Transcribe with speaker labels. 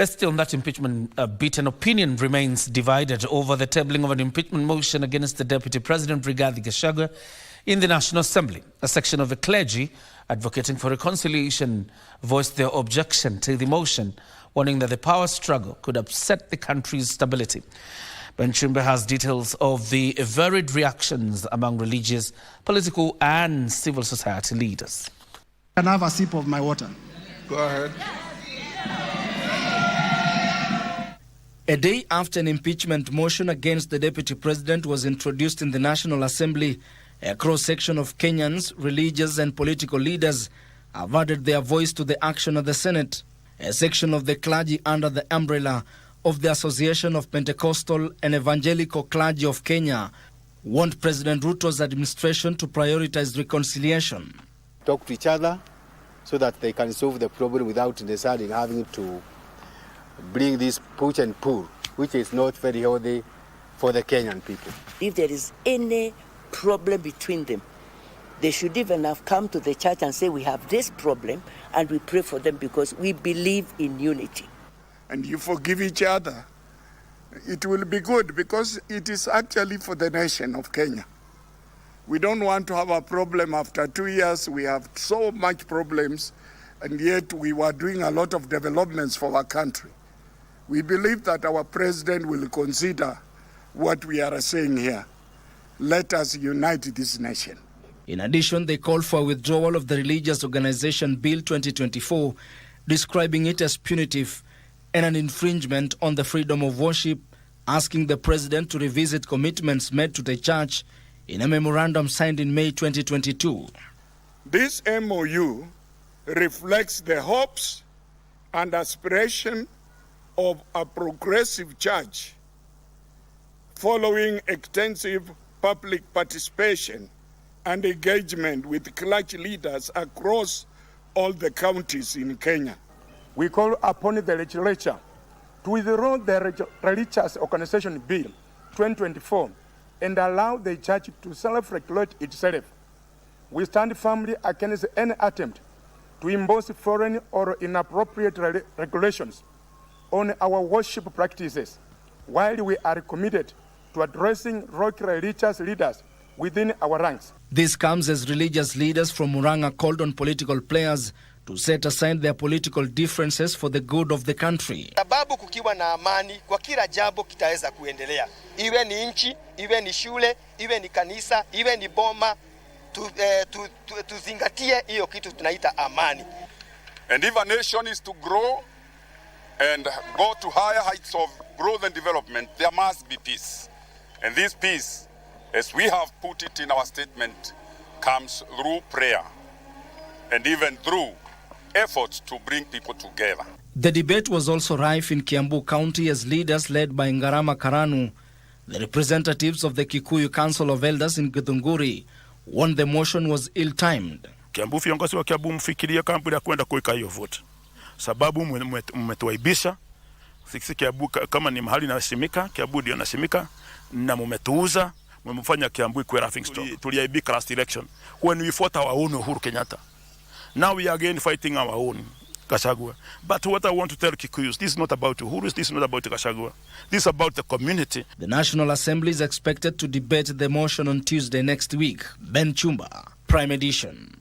Speaker 1: Let's stay on that impeachment bit. An opinion remains divided over the tabling of an impeachment motion against the Deputy President Rigathi Gachagua in the National Assembly. A section of the clergy advocating for reconciliation voiced their objection to the motion, warning that the power struggle could upset the country's stability. Chumba has details of the varied reactions among religious, political and civil society leaders.
Speaker 2: Can I have a sip of my water?
Speaker 3: Go ahead.
Speaker 4: A day after an impeachment motion against the Deputy President was introduced in the National Assembly, a cross-section of Kenyans, religious and political leaders have added their voice to the action of the Senate. A section of the clergy under the umbrella of the Association of Pentecostal and Evangelical Clergy of Kenya want President Ruto's administration to prioritize reconciliation.
Speaker 5: Talk to each other so that they can solve the problem without necessarily having to bring this push and pull, which is not very healthy for the Kenyan people.
Speaker 6: If there is any problem between them, they should even have come to the church and say, we have this problem, and we pray for them because we believe in unity.
Speaker 3: And you forgive each other. It will be good because it is actually for the nation of Kenya. We don't want to have a problem after 2 years. We have so much problems, and yet we were doing a lot of developments for our country. We believe that our president will consider what we are saying here. Let us unite this nation.
Speaker 4: In addition, they called for a withdrawal of the Religious Organization Bill 2024, describing it as punitive and an infringement on the freedom of worship, asking the president to revisit commitments made to the church in a memorandum signed in May 2022.
Speaker 3: This MOU reflects the hopes and aspiration of a progressive church following extensive public participation and engagement with clergy leaders across all the counties in Kenya.
Speaker 7: We call upon the legislature to withdraw the Religious Organization Bill 2024 and allow the church to self-regulate itself. We stand firmly against any attempt to impose foreign or inappropriate regulations on our worship practices, while we are committed to addressing local religious leaders within our ranks.
Speaker 4: This comes as religious leaders from Murang'a called on political players to set aside their political differences for the good of the country.
Speaker 8: Sababu kukiwa na amani, kwa kila jambo kitaweza kuendelea. Iwe ni nchi, iwe ni shule, iwe ni kanisa, iwe ni boma, tuzingatie hiyo kitu tunaita amani.
Speaker 9: And if a nation is to grow and go to higher heights of growth and development, there must be peace. And this peace, as we have put it in our statement, comes through prayer and even through efforts to bring people together.
Speaker 4: The debate was also rife in Kiambu County as leaders led by Ngarama Karanu, the representatives of the Kikuyu Council of Elders in Githunguri, warned the motion was ill-timed.
Speaker 10: Kiambu viongozi wa Kiambu mfikiria kampuni ya kwenda kuweka hiyo vote. Sababu mmetuaibisha. Sisi Kiambu kama ni mahali nasimika, Kiambu ndio nasimika na mmetuuza, mmefanya Kiambu ikuwe laughing stock. Tuliaibika last election when we fought our own Uhuru Kenyatta. Now we are again fighting our own Gachagua. But what I want to tell Kikuyus, this is not about Uhuru, this is not about Gachagua. This is about the community.
Speaker 4: The National Assembly is expected to debate the motion on Tuesday next week. Chumba, Prime Edition.